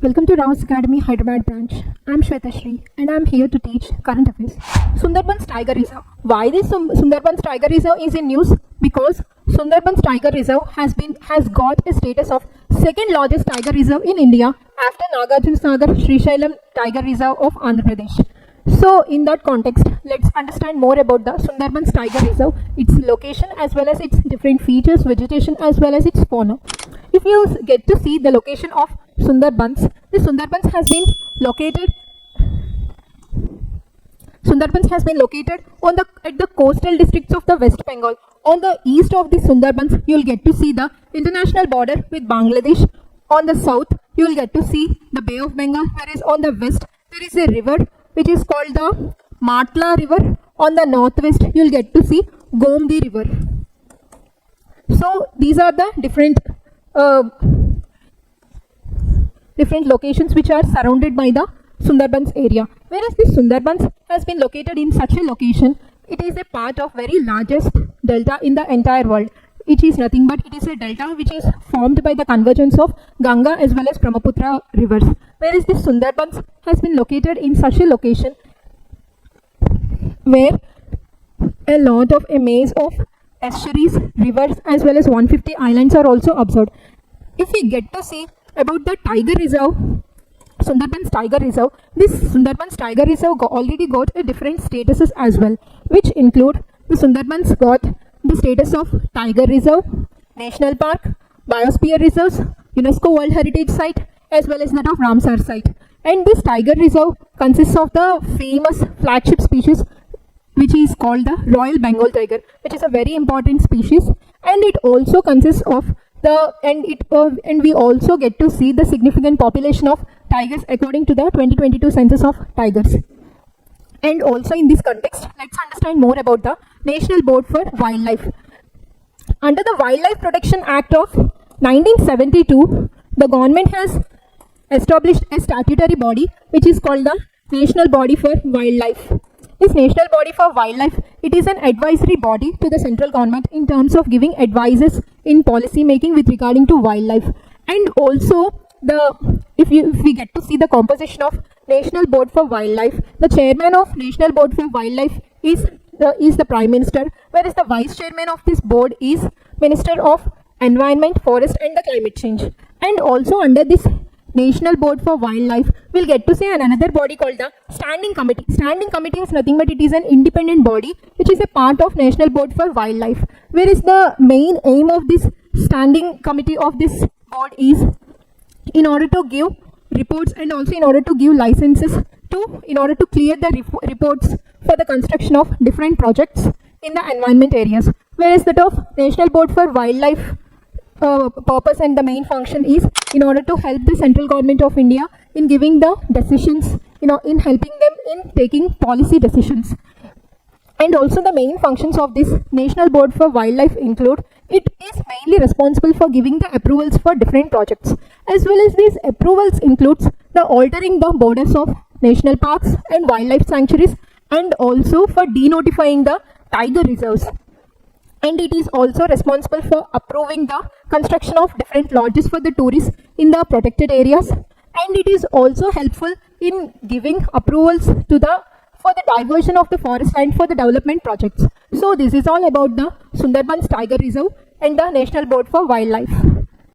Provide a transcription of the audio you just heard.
Welcome to Raos Academy, Hyderabad Branch. I'm Shwetashri and I'm here to teach current affairs. Sundarban's Tiger Reserve. Why this Sundarban's Tiger Reserve is in news? Because Sundarban's Tiger Reserve has got a status of second largest tiger reserve in India after Nagar Srisailam Tiger Reserve of Andhra Pradesh. So in that context, let's understand more about the Sundarban's Tiger Reserve, its location as well as its different features, vegetation as well as its fauna. If you get to see the location of Sundarbans, the Sundarbans has been located at the coastal districts of the West Bengal. On the east of the Sundarbans, you will get to see the international border with Bangladesh. On the south, you will get to see the Bay of Bengal, whereas on the west, there is a river which is called the Matla River. On the northwest, you will get to see Gomdi River. So these are the different locations which are surrounded by the Sundarbans area. Whereas the Sundarbans has been located in such a location, it is a part of very largest delta in the entire world. It is nothing but it is a delta which is formed by the convergence of Ganga as well as Brahmaputra rivers. Whereas the Sundarbans has been located in such a location where a lot of a maze of estuaries, rivers as well as 150 islands are also observed. If we get to see about the Tiger Reserve, Sundarban's Tiger Reserve, this Sundarban's Tiger Reserve already got a different statuses as well, which include the Sundarbans got the status of Tiger Reserve, National Park, Biosphere Reserves, UNESCO World Heritage Site as well as that of Ramsar Site. And this Tiger Reserve consists of the famous flagship species which is called the Royal Bengal Tiger, which is a very important species, and it also consists of and we also get to see the significant population of tigers according to the 2022 census of tigers. And also in this context, let's understand more about the National Board for Wildlife. Under the Wildlife Protection Act of 1972, the government has established a statutory body which is called the National Body for Wildlife. This National Body for Wildlife, it is an advisory body to the central government in terms of giving advices in policy making with regarding to wildlife. And also, if we get to see the composition of National Board for Wildlife, the chairman of National Board for Wildlife is the Prime Minister, whereas the vice chairman of this board is Minister of Environment, Forest and the Climate Change. And also under this National Board for Wildlife, we'll get to see another body called the Standing Committee. Standing Committee is nothing but it is an independent body which is a part of National Board for Wildlife. Whereas the main aim of this Standing Committee of this board is in order to give reports and also in order to give licenses in order to clear the reports for the construction of different projects in the environment areas. Whereas that of National Board for Wildlife purpose and the main function is in order to help the central government of India in giving the decisions, in helping them in taking policy decisions. And also the main functions of this National Board for Wildlife include, it is mainly responsible for giving the approvals for different projects, as well as these approvals includes the altering the borders of national parks and wildlife sanctuaries, and also for denotifying the tiger reserves. And it is also responsible for approving the construction of different lodges for the tourists in the protected areas. And it is also helpful in giving approvals for the diversion of the forest land for the development projects. So this is all about the Sundarban's Tiger Reserve and the National Board for Wildlife.